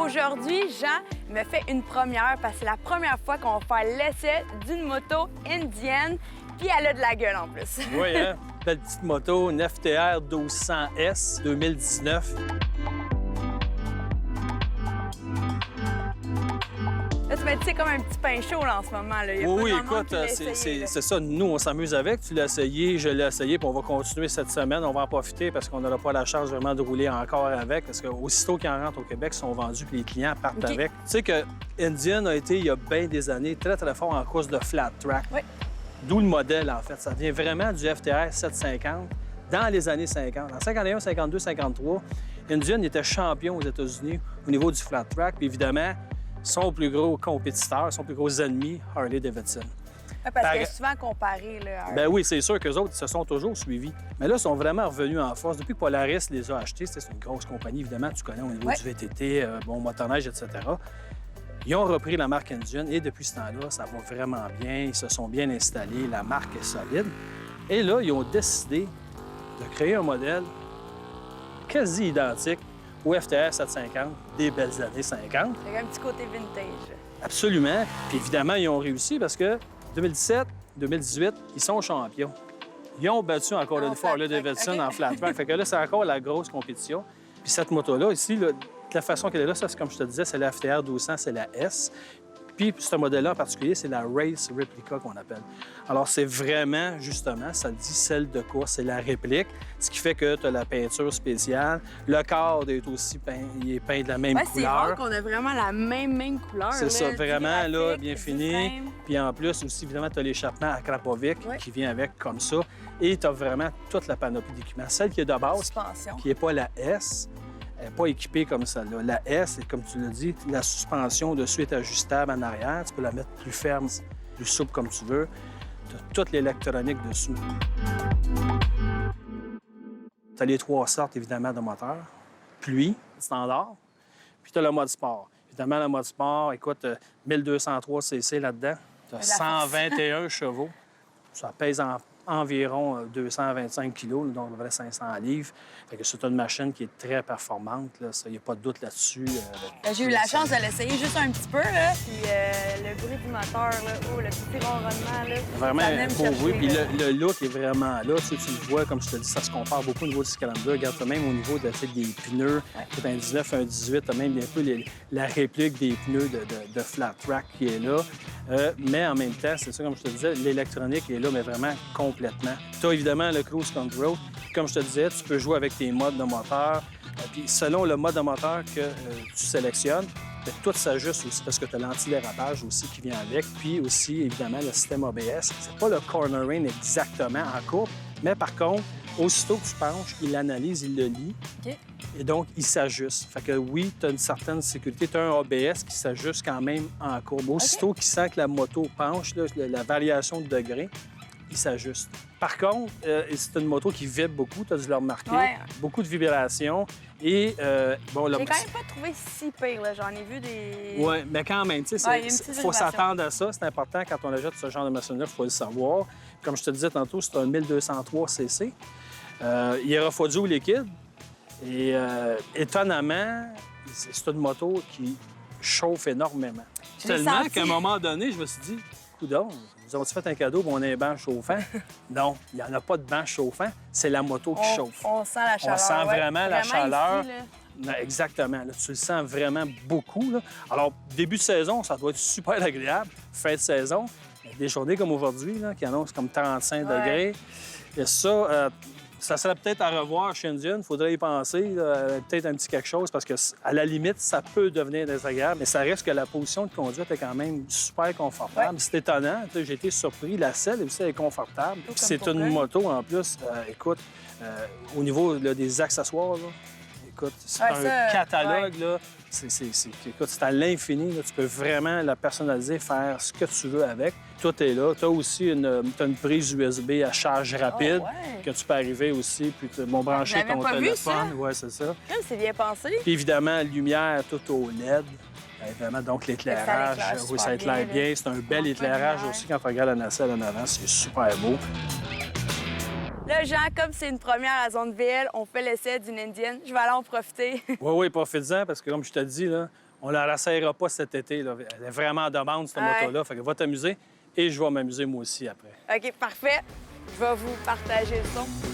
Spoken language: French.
Aujourd'hui, Jean me fait une première parce que c'est la première fois qu'on va faire l'essai d'une moto indienne, puis elle a de la gueule en plus. Oui, hein? Belle petite moto, une FTR 1200S 2019. Là, tu m'as dit c'est comme un petit pain chaud là, en ce moment. Là. Il y a pas Oui, grand monde écoute, qui l'a essayé, là. c'est ça. Nous, on s'amuse avec. Tu l'as essayé, je l'ai essayé, puis on va continuer cette semaine. On va en profiter parce qu'on n'aura pas la chance vraiment de rouler encore avec. Parce qu'aussitôt qu'ils en rentrent au Québec, ils sont vendus, puis les clients partent OK. avec. Tu sais que Indian a été, il y a bien des années, très, très fort en course de flat track. Oui. D'où le modèle, en fait. Ça vient vraiment du FTR 750 dans les années 50. En 51, 52, 53, Indian était champion aux États-Unis au niveau du flat track. Puis évidemment, son plus gros compétiteur, son plus gros ennemi, Harley-Davidson. Ouais, parce que souvent comparé. Là, à... Ben oui, c'est sûr qu'eux autres, ils se sont toujours suivis. Mais là, ils sont vraiment revenus en force. Depuis que Polaris les a achetés, c'est une grosse compagnie, évidemment, tu connais au niveau Ouais. du VTT, motoneige, etc. Ils ont repris la marque Indian et depuis ce temps-là, ça va vraiment bien. Ils se sont bien installés, la marque est solide. Et là, ils ont décidé de créer un modèle quasi identique au FTR 750 des belles années 50. Il y a un petit côté vintage. Absolument. Puis évidemment, ils ont réussi parce que 2017, 2018, ils sont champions. Ils ont battu encore En une fois flat track, Harley-Davidson OK. en flat track. Fait que là, c'est encore la grosse compétition. Puis cette moto-là, ici, là, de la façon qu'elle est là, ça, c'est comme je te disais, c'est la FTR 1200, c'est la S. Puis ce modèle-là en particulier, c'est la Race Replica qu'on appelle. Alors, c'est vraiment, justement, ça dit celle de course, c'est la réplique, ce qui fait que tu as la peinture spéciale. Le cadre est aussi peint, il est peint de la même Ouais, c'est rare couleur. qu'on a vraiment la même couleur. C'est là, ça, du vraiment, là, graphique, bien du fini. frame. Puis en plus, aussi, évidemment, tu as l'échappement à Krapovic Ouais. qui vient avec comme ça. Et tu as vraiment toute la panoplie d'équipements. Celle qui est de base, Suspension. qui n'est pas la S, elle n'est pas équipée comme celle-là. La S, c'est comme tu l'as dit, la suspension dessus est ajustable en arrière. Tu peux la mettre plus ferme, plus souple comme tu veux. Tu as toute l'électronique dessous. Tu as les trois sortes, évidemment, de moteurs. Pluie, standard, puis tu as le mode sport. Évidemment, le mode sport, écoute, 1203 cc là-dedans. Tu as De la force. 121 chevaux. Ça pèse environ 225 kilos, donc à peu près 500 livres. Fait que c'est une machine qui est très performante. Il n'y a pas de doute là-dessus. J'ai eu la chance de l'essayer juste un petit peu, là. Puis le bruit du moteur, là, oh, le petit ronronnement, là. Vraiment ça venait me un beau chercher, bruit. Puis là. le look est vraiment là. Tu sais, tu le vois, comme je te dis, ça se compare beaucoup au niveau du Scamander. Regarde, t'as même au niveau des pneus. Tu as un 19, un 18. Tu as même un peu la réplique des pneus de flat track qui est là. Mais en même temps, c'est ça, comme je te disais, l'électronique est là, mais vraiment complètement. Tu as évidemment le cruise control. Comme je te disais, tu peux jouer avec tes modes de moteur. Puis selon le mode de moteur que tu sélectionnes, bien, tout s'ajuste aussi parce que tu as l'anti-dérapage aussi qui vient avec. Puis aussi, évidemment, le système ABS. C'est pas le cornering exactement en courbe, mais par contre, aussitôt que tu penches, il l'analyse, il le lit. OK. Et donc, il s'ajuste. Fait que oui, tu as une certaine sécurité. Tu as un ABS qui s'ajuste quand même en courbe. Aussitôt qu'il sent que la moto penche, là, la variation de degré, il s'ajuste. Par contre, c'est une moto qui vibre beaucoup, tu as dû le remarquer. Ouais. Beaucoup de vibrations. Et, bon, J'ai quand même pas trouvé si pire, là. J'en ai vu des... oui, mais quand même, tu sais, Ouais, il y a une petite il faut vibration. s'attendre à ça. C'est important quand on achète ce genre de machine-là, il faut le savoir. Comme je te disais tantôt, c'est un 1203 cc. Il est refroidi au liquide. Et étonnamment, c'est une moto qui chauffe énormément. Je l'ai Tellement senti. qu'à un moment donné, je me suis dit, coudonc, nous avons-tu fait un cadeau pour on a un banc chauffant? Non, il n'y en a pas de banc chauffant, c'est la moto qui chauffe. On sent la chaleur. On sent ouais. vraiment la chaleur. Ici, là. Non, exactement. Là, tu le sens vraiment beaucoup. Là. Alors, début de saison, ça doit être super agréable. Fin de saison, il y a des journées comme aujourd'hui là, qui annoncent comme 35 Ouais. degrés. Et ça serait peut-être à revoir chez Indian. Il faudrait y penser, peut-être un petit quelque chose, parce que à la limite, ça peut devenir désagréable, mais ça reste que la position de conduite est quand même super confortable. Ouais. C'est étonnant. Tu sais, j'ai été surpris. La selle aussi est confortable. Tout Puis comme c'est pour une elle. moto en plus. Écoute, au niveau là, des accessoires, là, écoute, c'est Ouais, un ça, catalogue, là. Écoute, c'est à l'infini. Là. Tu peux vraiment la personnaliser, faire ce que tu veux avec. Tout est là. Tu as aussi t'as une prise USB à charge rapide Oh, ouais. que tu peux arriver aussi, puis brancher j'avais ton pas vu téléphone. ça. Oui, c'est ça. C'est bien pensé. Puis évidemment, lumière tout au LED. Évidemment, donc l'éclairage, Ça éclaire oui, ça super éclaire bien, bien. là. C'est un bel Pas de éclairage lumière. aussi quand tu regardes la nacelle en avant. C'est super beau. Là, Jean, comme c'est une première à Zone VL, on fait l'essai d'une indienne. Je vais aller en profiter. Oui, oui, profite-en parce que, comme je te dis, là, On la rassaillera pas cet été, là. Elle est vraiment en demande, cette Ouais. moto-là. Fait que va t'amuser et je vais m'amuser moi aussi après. OK, parfait. Je vais vous partager le son.